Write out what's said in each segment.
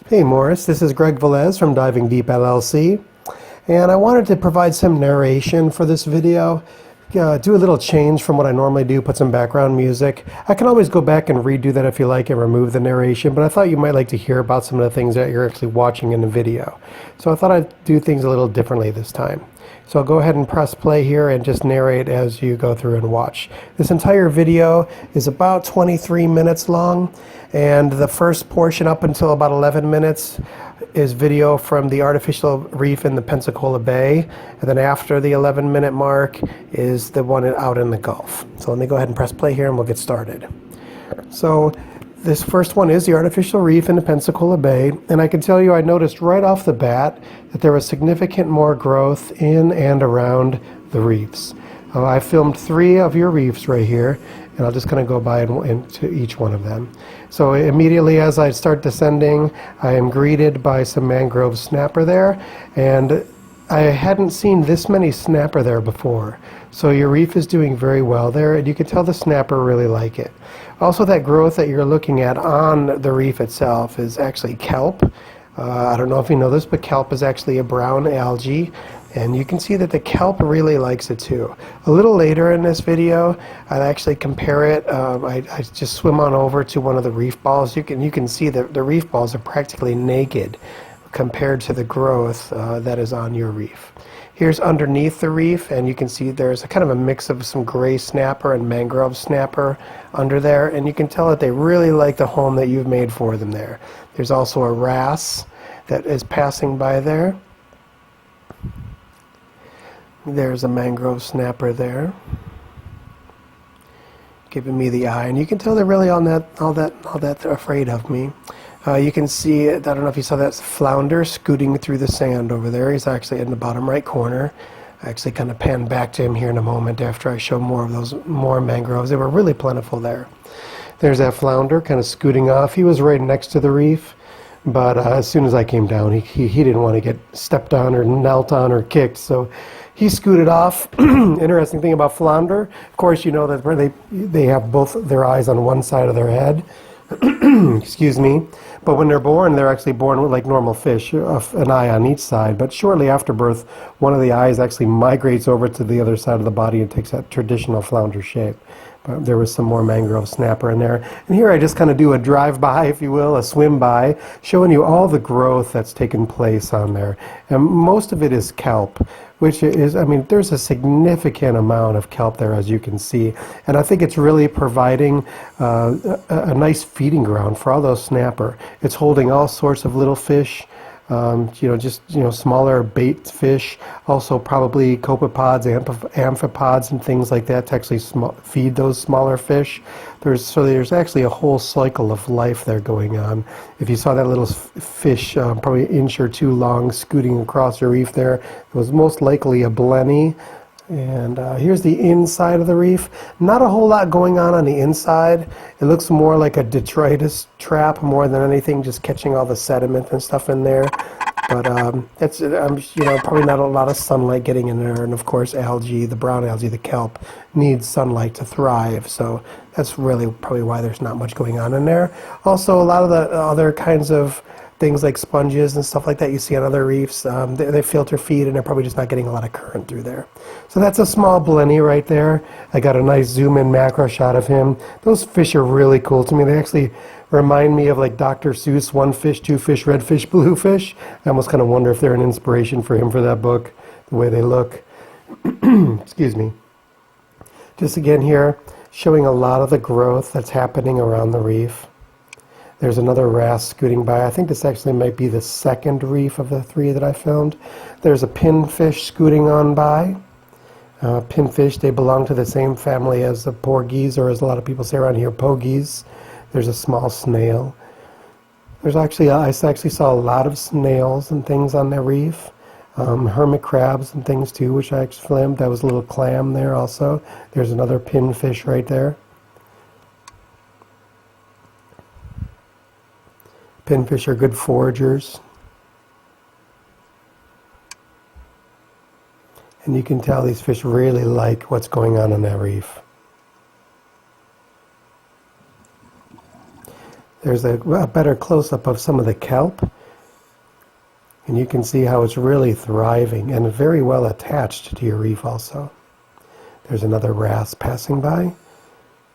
Hey Morris, this is Greg Velez from Diving Deep LLC, and I wanted to provide some narration for this video. Do a little change from what I normally do, put some background music. I can always go back and redo that if you like and remove the narration, but I thought you might like to hear about some of the things that you're actually watching in the video. So I thought I'd do things a little differently this time. So I'll go ahead and press play here and just narrate as you go through and watch. This entire video is about 23 minutes long, and the first portion up until about 11 minutes is video from the artificial reef in the Pensacola Bay, and then after the 11-minute mark is the one out in the Gulf. So let me go ahead and press play here and we'll get started. So this first one is the artificial reef in the Pensacola Bay, and I can tell you I noticed right off the bat that there was significant more growth in and around the reefs. I filmed 3 of your reefs right here, and I'll just kind of go by into each one of them. So immediately as I start descending, I am greeted by some mangrove snapper there, and I hadn't seen this many snapper there before. So your reef is doing very well there, and you can tell the snapper really like it. Also, that growth that you're looking at on the reef itself is actually kelp. I don't know if you know this, but kelp is actually a brown algae, and you can see that the kelp really likes it too. A little later in this video, I'll actually compare it. I just swim on over to one of the reef balls. You can see that the reef balls are practically naked compared to the growth that is on your reef. Here's underneath the reef, and you can see there's a kind of a mix of some gray snapper and mangrove snapper under there, and you can tell that they really like the home that you've made for them there. There's also a wrasse that is passing by there. There's a mangrove snapper there, giving me the eye, and you can tell they're really all that afraid of me. You can see, I don't know if you saw that flounder scooting through the sand over there. He's actually in the bottom right corner. I actually kind of pan back to him here in a moment after I show more of those mangroves. They were really plentiful there. There's that flounder kind of scooting off. He was right next to the reef, but as soon as I came down, he didn't want to get stepped on or knelt on or kicked, so he scooted off. Interesting thing about flounder, of course, you know that they have both their eyes on one side of their head. Excuse me. But when they're born, they're actually born with like normal fish, an eye on each side. But shortly after birth, one of the eyes actually migrates over to the other side of the body and takes that traditional flounder shape. But there was some more mangrove snapper in there. And here I just kind of do a drive-by, if you will, a swim-by, showing you all the growth that's taken place on there. And most of it is kelp, which is, I mean, there's a significant amount of kelp there, as you can see. And I think it's really providing a nice feeding ground for all those snapper. It's holding all sorts of little fish, smaller bait fish, also probably copepods, amphipods, and things like that to actually feed those smaller fish. There's actually a whole cycle of life there going on. If you saw that little fish, probably an inch or 2 long, scooting across your reef there, it was most likely a blenny. And here's the inside of the reef. Not a whole lot going on the inside. It looks more like a detritus trap more than anything, just catching all the sediment and stuff in there. But it's probably not a lot of sunlight getting in there. And of course, algae, the brown algae, the kelp, needs sunlight to thrive. So that's really probably why there's not much going on in there. Also, a lot of the other kinds of things like sponges and stuff like that you see on other reefs, they filter feed, and they're probably just not getting a lot of current through there. So that's a small blenny right there. I got a nice zoom-in macro shot of him. Those fish are really cool to me. They actually remind me of like Dr. Seuss, one fish, two fish, red fish, blue fish. I almost kind of wonder if they're an inspiration for him for that book, the way they look. Excuse me. Just again here, showing a lot of the growth that's happening around the reef. There's another wrasse scooting by. I think this actually might be the second reef of the 3 that I filmed. There's a pinfish scooting on by. Pinfish, they belong to the same family as the porgies, or as a lot of people say around here, pogies. There's a small snail. I actually saw a lot of snails and things on the reef. Hermit crabs and things too, which I actually filmed. That was a little clam there also. There's another pinfish right there. Pinfish are good foragers. And you can tell these fish really like what's going on that reef. There's a better close-up of some of the kelp. And you can see how it's really thriving and very well attached to your reef also. There's another wrasse passing by,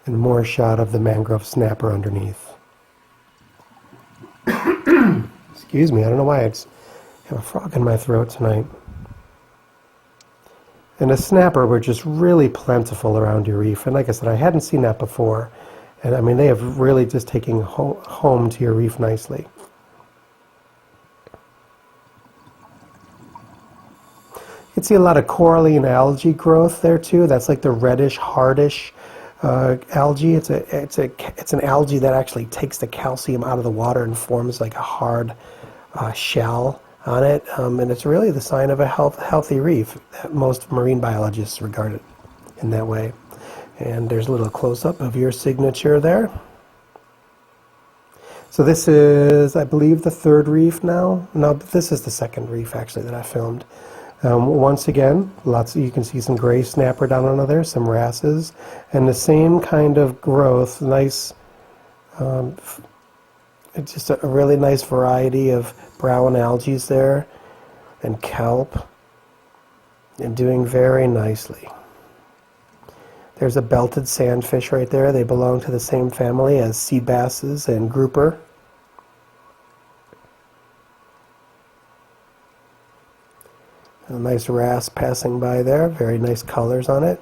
and more shot of the mangrove snapper underneath. Excuse me, I don't know why I have a frog in my throat tonight. And the snapper were just really plentiful around your reef. And like I said, I hadn't seen that before. And I mean, they have really just taken home to your reef nicely. You can see a lot of coralline algae growth there too. That's like the reddish, hardish algae. It's an algae that actually takes the calcium out of the water and forms like a hard shell on it. And it's really the sign of a healthy reef that most marine biologists regard it in that way. And there's a little close-up of your signature there. So this is, I believe, the third reef now. No, this is the second reef actually that I filmed. Once again, you can see some gray snapper down under there, some wrasses, and the same kind of growth. Nice, it's just a really nice variety of brown algae there, and kelp, and doing very nicely. There's a belted sandfish right there. They belong to the same family as sea basses and grouper. A nice wrasse passing by there. Very nice colors on it.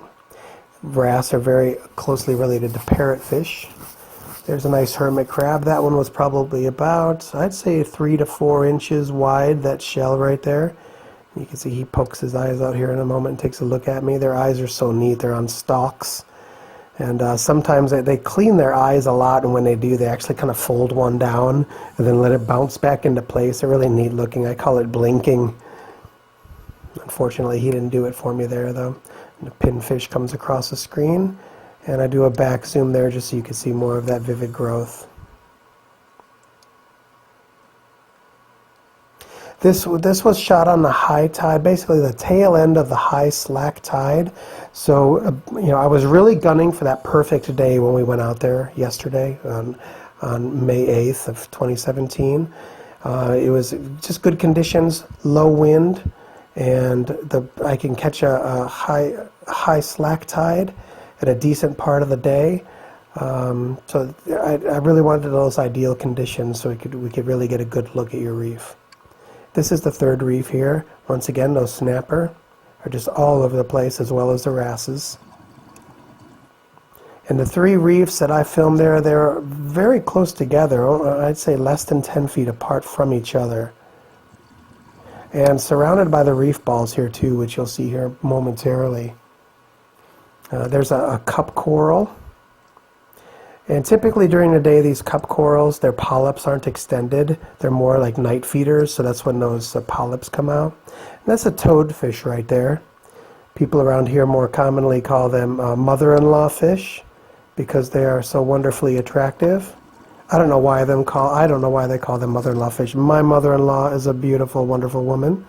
Wrasse are very closely related to parrotfish. There's a nice hermit crab. That one was probably about, I'd say, 3 to 4 inches wide, that shell right there. You can see he pokes his eyes out here in a moment and takes a look at me. Their eyes are so neat. They're on stalks. And sometimes they clean their eyes a lot, and when they do, they actually kind of fold one down and then let it bounce back into place. They're really neat looking. I call it blinking. Unfortunately, he didn't do it for me there, though. And the pinfish comes across the screen, and I do a back zoom there just so you can see more of that vivid growth. This was shot on the high tide, basically the tail end of the high slack tide. So, I was really gunning for that perfect day when we went out there yesterday on May 8th of 2017. It was just good conditions, low wind, and I can catch a high slack tide at a decent part of the day. So I really wanted those ideal conditions so we could really get a good look at your reef. This is the third reef here. Once again, those snapper are just all over the place, as well as the wrasses. And the 3 reefs that I filmed there, they're very close together. I'd say less than 10 feet apart from each other. And surrounded by the reef balls here too, which you'll see here momentarily. There's a cup coral. And typically during the day, these cup corals, their polyps aren't extended. They're more like night feeders, so that's when those polyps come out. And that's a toadfish right there. People around here more commonly call them mother-in-law fish because they are so wonderfully attractive. I don't know why they call them mother-in-law fish. My mother-in-law is a beautiful, wonderful woman.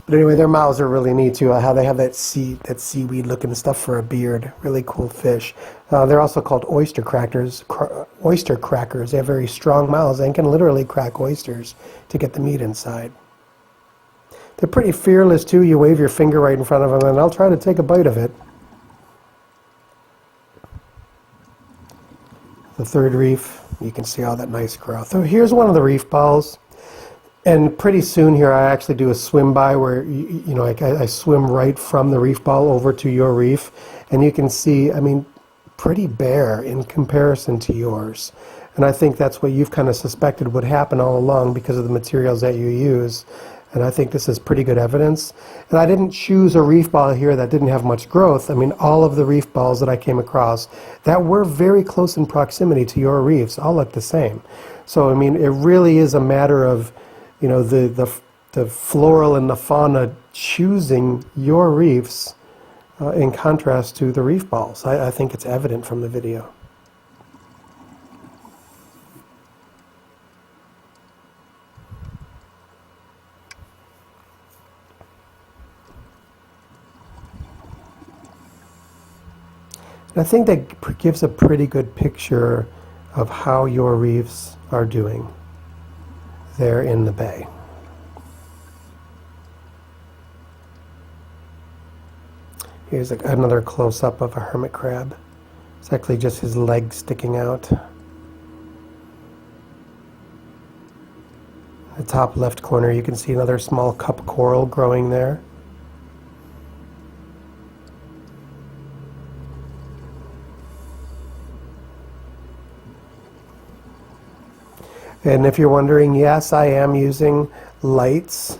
But anyway, their mouths are really neat too. How they have that seaweed looking stuff for a beard. Really cool fish. They're also called oyster crackers. Oyster crackers. They have very strong mouths and can literally crack oysters to get the meat inside. They're pretty fearless too. You wave your finger right in front of them and they'll try to take a bite of it. The third reef, you can see all that nice growth. So here's one of the reef balls. And pretty soon here I actually do a swim by where I swim right from the reef ball over to your reef, and you can see, pretty bare in comparison to yours. And I think that's what you've kind of suspected would happen all along because of the materials that you use. And I think this is pretty good evidence. And I didn't choose a reef ball here that didn't have much growth. All of the reef balls that I came across that were very close in proximity to your reefs all look the same. So it really is a matter of the floral and the fauna choosing your reefs in contrast to the reef balls. I think it's evident from the video. And I think that gives a pretty good picture of how your reefs are doing. there in the bay. Here's another close-up of a hermit crab. It's actually just his legs sticking out. The top left corner, you can see another small cup coral growing there. And if you're wondering, yes, I am using lights.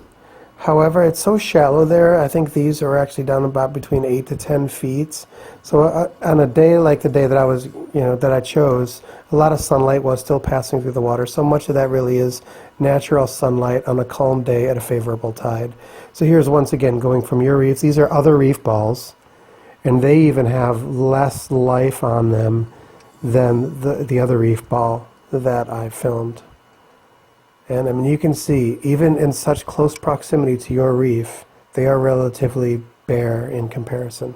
However, it's so shallow there. I think these are actually down about between 8 to 10 feet. So on a day like the day that I was, that I chose, a lot of sunlight was still passing through the water. So much of that really is natural sunlight on a calm day at a favorable tide. So here's once again going from your reefs. These are other reef balls, and they even have less life on them than the other reef ball that I filmed. And I mean, you can see, even in such close proximity to your reef, they are relatively bare in comparison.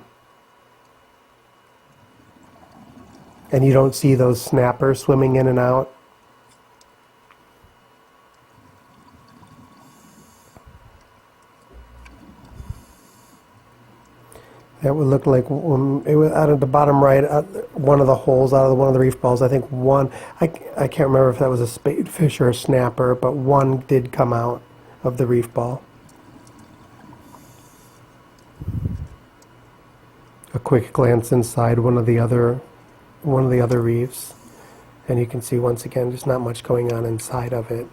And you don't see those snappers swimming in and out. That would look like, it was out of the bottom right, one of the holes out of one of the reef balls. I think one, I can't remember if that was a spadefish or a snapper, but one did come out of the reef ball. A quick glance inside one of the other reefs, and you can see once again there's not much going on inside of it.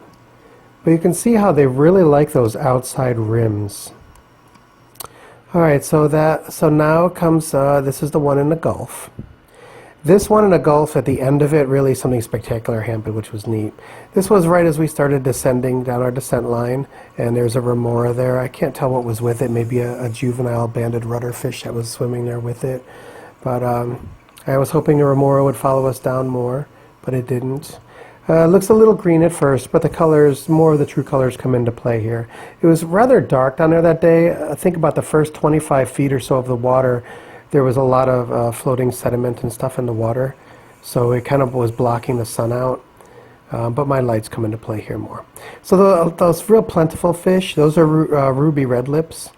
But you can see how they really like those outside rims. Alright, so now comes, this is the one in the Gulf. This one in the Gulf, at the end of it, really something spectacular happened, which was neat. This was right as we started descending down our descent line, and there's a remora there. I can't tell what was with it, maybe a juvenile banded rudderfish that was swimming there with it. But I was hoping the remora would follow us down more, but it didn't. It looks a little green at first, but the colors, more of the true colors come into play here. It was rather dark down there that day. I think about the first 25 feet or so of the water, there was a lot of floating sediment and stuff in the water, so it kind of was blocking the sun out. But my lights come into play here more. So those real plentiful fish, those are ruby red lips.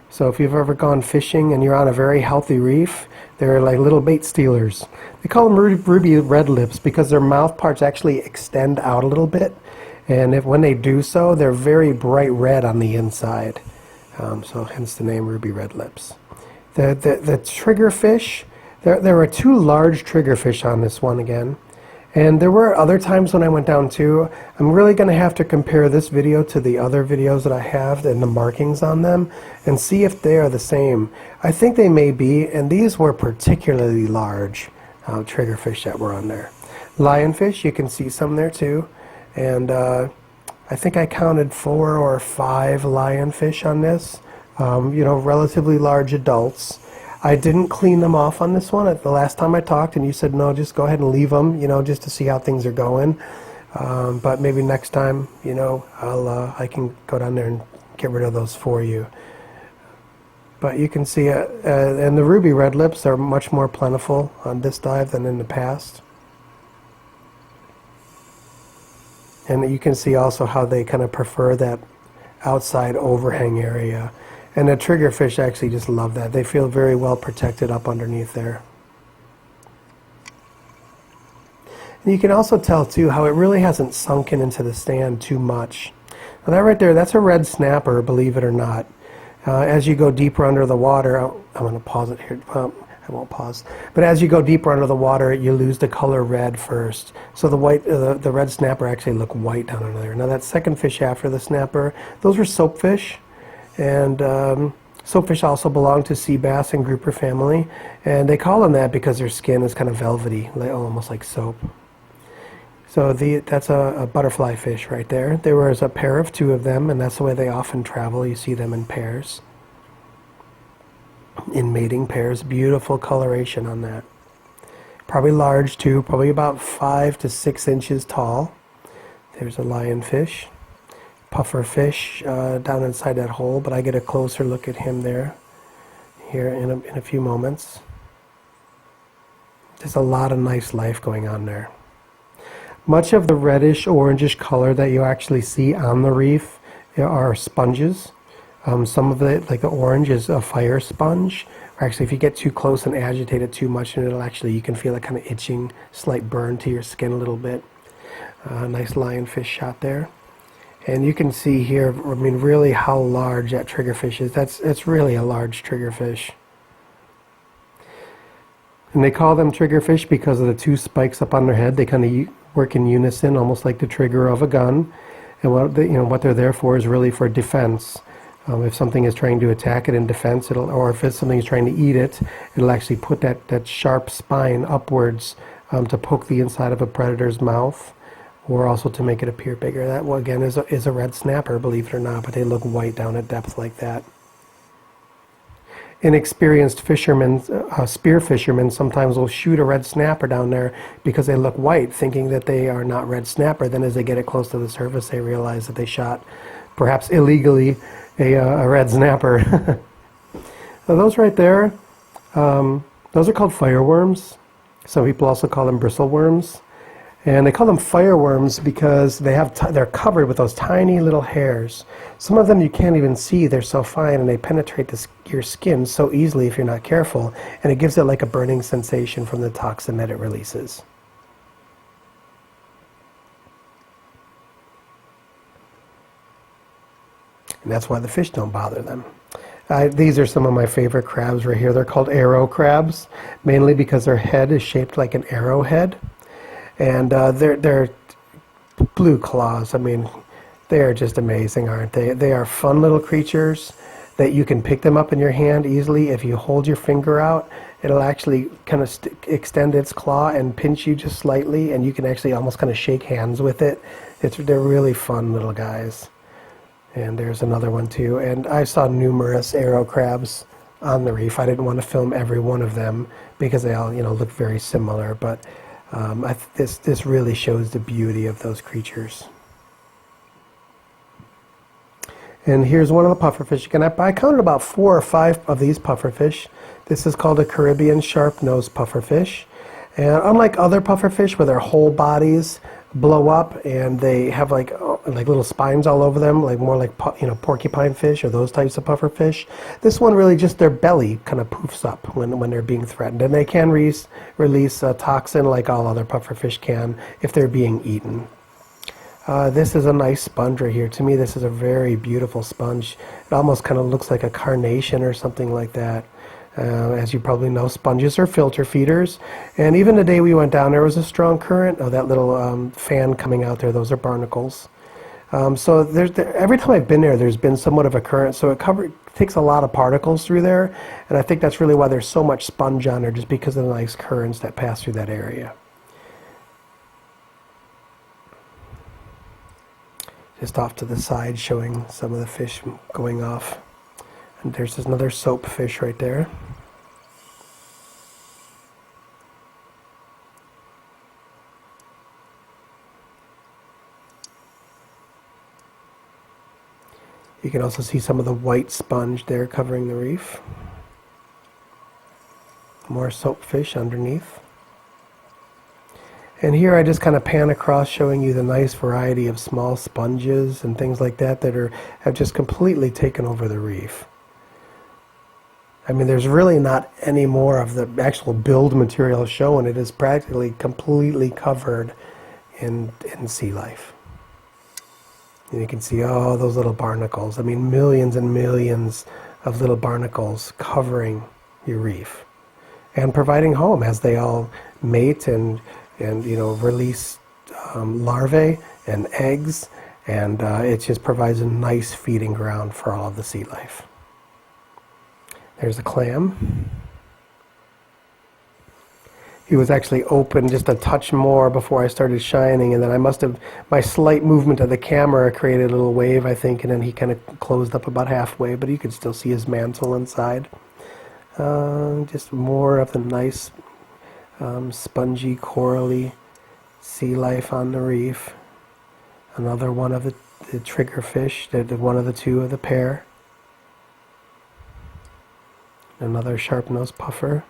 So if you've ever gone fishing and you're on a very healthy reef, they're like little bait stealers. They call them ruby red lips because their mouth parts actually extend out a little bit. And when they do so, they're very bright red on the inside. So hence the name ruby red lips. The triggerfish, there were two large triggerfish on this one again. And there were other times when I went down too. I'm really going to have to compare this video to the other videos that I have and the markings on them and see if they are the same. I think they may be, and these were particularly large triggerfish that were on there. Lionfish, you can see some there too. And I think I counted 4 or 5 lionfish on this, relatively large adults. I didn't clean them off on this one at the last time I talked, and you said no, just go ahead and leave them, just to see how things are going. But maybe next time, I can go down there and get rid of those for you. But you can see, and the ruby red lips are much more plentiful on this dive than in the past. And you can see also how they kind of prefer that outside overhang area. And the triggerfish actually just love that. They feel very well protected up underneath there. And you can also tell too how it really hasn't sunken into the sand too much. Now that right there, that's a red snapper, believe it or not. As you go deeper under the water, I'm going to pause it here. Well, I won't pause. But as you go deeper under the water, you lose the color red first. So the red snapper actually look white down under there. Now that second fish after the snapper, those were soapfish. And soapfish also belong to sea bass and grouper family, and they call them that because their skin is kind of velvety, almost like soap. So that's a butterfly fish right there. There was a pair of 2 of them, and that's the way they often travel. You see them in pairs, in mating pairs. Beautiful coloration on that. Probably large too, probably about 5 to 6 inches tall. There's a lionfish. Puffer fish down inside that hole, but I get a closer look at him there here in a few moments. There's a lot of nice life going on there. Much of the reddish orangish color that you actually see on the reef are sponges. Some of it, like the orange, is a fire sponge. Or actually, if you get too close and agitate it too much, and it'll actually, you can feel it kind of itching, slight burn to your skin a little bit. Nice lionfish shot there. And you can see here, I mean, really how large that triggerfish is. It's really a large triggerfish. And they call them triggerfish because of the two spikes up on their head. They kind of work in unison, almost like the trigger of a gun. And what they're there for is really for defense. If something is trying to attack it in defense, or if it's something is trying to eat it, it'll actually put that sharp spine upwards to poke the inside of a predator's mouth, or also to make it appear bigger. That, well, again, is a red snapper, believe it or not, but they look white down at depth like that. Inexperienced fishermen, spear fishermen, sometimes will shoot a red snapper down there because they look white, thinking that they are not red snapper. Then as they get it close to the surface, they realize that they shot, perhaps illegally, a red snapper. So those right there, those are called fireworms. Some people also call them bristleworms. And they call them fireworms because they're covered with those tiny little hairs. Some of them you can't even see, they're so fine, and they penetrate your skin so easily if you're not careful, and it gives it like a burning sensation from the toxin that it releases. And that's why the fish don't bother them. These are some of my favorite crabs right here. They're called arrow crabs, mainly because their head is shaped like an arrowhead. And they're blue claws. I mean, they are just amazing, aren't they? They are fun little creatures that you can pick them up in your hand easily. If you hold your finger out, it'll actually kind of extend its claw and pinch you just slightly, and you can actually almost kind of shake hands with it. They're really fun little guys. And there's another one too. And I saw numerous arrow crabs on the reef. I didn't want to film every one of them because they all, look very similar. But this really shows the beauty of those creatures. And here's one of the pufferfish again. I counted about 4 or 5 of these pufferfish. This is called a Caribbean sharp-nosed pufferfish. And unlike other pufferfish where their whole bodies blow up and they have like little spines all over them, like more like porcupine fish or those types of pufferfish, this one really just their belly kind of poofs up when they're being threatened, and they can release a toxin like all other pufferfish can if they're being eaten. This is a nice sponge right here. To me, this is a very beautiful sponge. It almost kind of looks like a carnation or something like that. As you probably know, sponges are filter feeders, and even the day we went down there was a strong current. Oh, that little fan coming out there, those are barnacles. So every time I've been there, there's been somewhat of a current, so it takes a lot of particles through there, and I think that's really why there's so much sponge on there, just because of the nice currents that pass through that area. Just off to the side, showing some of the fish going off. And there's another soap fish right there. You can also see some of the white sponge there covering the reef. More soap fish underneath. And here I just kind of pan across, showing you the nice variety of small sponges and things like that have just completely taken over the reef. I mean, there's really not any more of the actual build material shown. It is practically completely covered in sea life. And you can see all those little barnacles. I mean, millions and millions of little barnacles covering your reef and providing home as they all mate and release larvae and eggs, and it just provides a nice feeding ground for all of the sea life. There's a clam. He was actually open just a touch more before I started shining, and then my slight movement of the camera created a little wave, I think, and then he kind of closed up about halfway, but you could still see his mantle inside. Just more of the nice spongy, corally sea life on the reef. Another one of the triggerfish, one of the two of the pair. Another sharp-nosed puffer.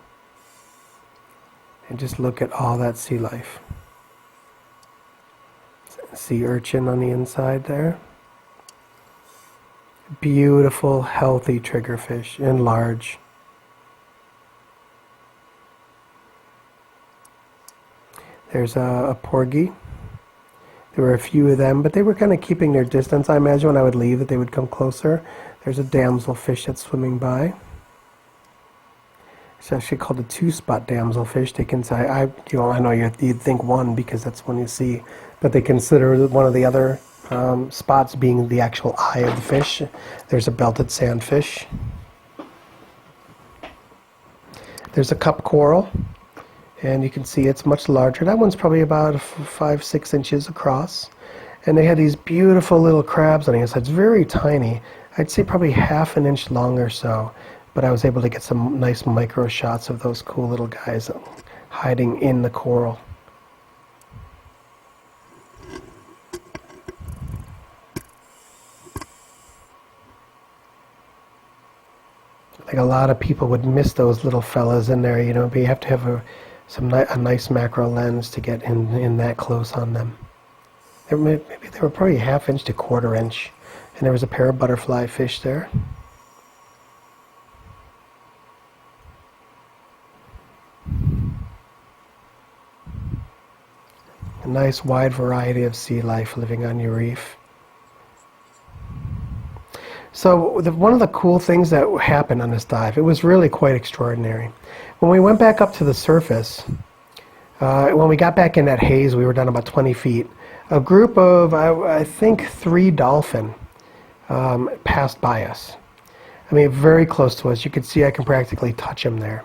And just look at all that sea life. Sea urchin on the inside there. Beautiful, healthy triggerfish and large. There's a porgy. There were a few of them, but they were kind of keeping their distance. I imagine when I would leave that they would come closer. There's a damselfish that's swimming by. It's actually called a two-spot damselfish. They can say, I know you'd think one because that's one you see, but they consider one of the other spots being the actual eye of the fish. There's a belted sandfish. There's a cup coral, and you can see it's much larger. That one's probably about 5-6 inches across, and they had these beautiful little crabs on the inside. It's very tiny. I'd say probably half an inch long or so, but I was able to get some nice micro shots of those cool little guys hiding in the coral. Like a lot of people would miss those little fellas in there, you know, but you have to have a nice macro lens to get in that close on them. Maybe they were probably ½ inch to 1/4 inch, and there was a pair of butterfly fish there. A nice wide variety of sea life living on your reef. So one of the cool things that happened on this dive, it was really quite extraordinary. When we went back up to the surface, when we got back in that haze, we were down about 20 feet. A group of, I think, 3 dolphin passed by us. I mean, very close to us. You could see I can practically touch them there.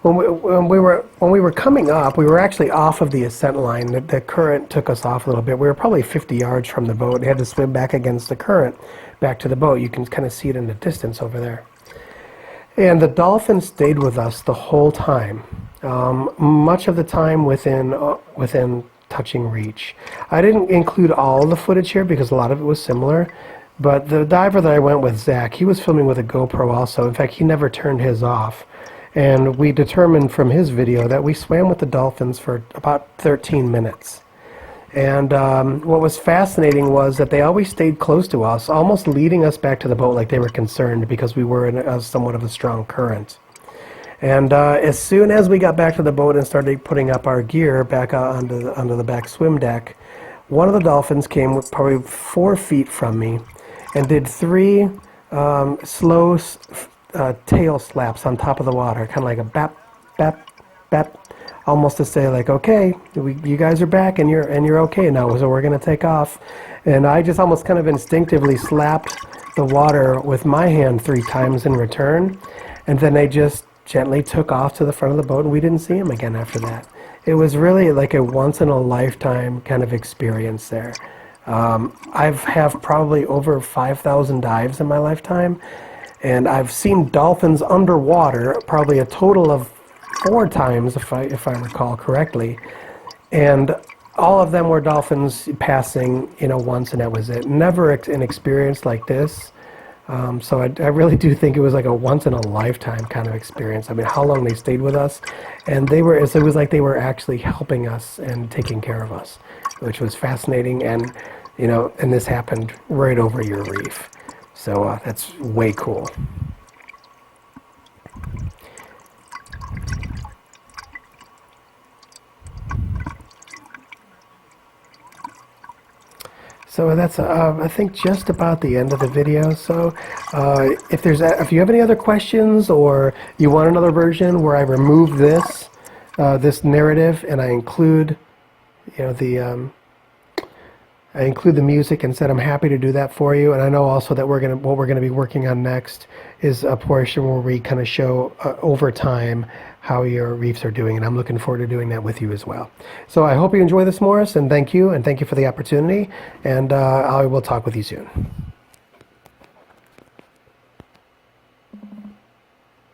When we were coming up, we were actually off of the ascent line. The current took us off a little bit. We were probably 50 yards from the boat. We had to swim back against the current back to the boat. You can kind of see it in the distance over there. And the dolphin stayed with us the whole time, much of the time within touching reach. I didn't include all the footage here because a lot of it was similar, but the diver that I went with, Zach, he was filming with a GoPro also. In fact, he never turned his off. And we determined from his video that we swam with the dolphins for about 13 minutes. And what was fascinating was that they always stayed close to us, almost leading us back to the boat like they were concerned because we were in somewhat of a strong current. And as soon as we got back to the boat and started putting up our gear back onto the back swim deck, one of the dolphins came probably 4 feet from me and did 3 slow tail slaps on top of the water, kind of like a bap, bap, bap, almost to say like, okay, you guys are back and you're okay now, so we're going to take off. And I just almost kind of instinctively slapped the water with my hand 3 times in return, and then they just gently took off to the front of the boat, and we didn't see him again after that. It was really like a once-in-a-lifetime kind of experience there. I've have probably over 5,000 dives in my lifetime, and I've seen dolphins underwater probably a total of 4 times, if I recall correctly, and all of them were dolphins passing, you know, once, and that was it. Never an experience like this. So I really do think it was like a once-in-a-lifetime kind of experience. I mean, how long they stayed with us, and it was like they were actually helping us and taking care of us, which was fascinating. And you know, and this happened right over your reef, so that's way cool. So that's, I think, just about the end of the video. So if you have any other questions, or you want another version where I remove this narrative and I include, you know, I include the music and said I'm happy to do that for you. And I know also that what we're gonna be working on next is a portion where we kind of show over time how your reefs are doing, and I'm looking forward to doing that with you as well. So I hope you enjoy this, Morris, and thank you for the opportunity, and I will talk with you soon.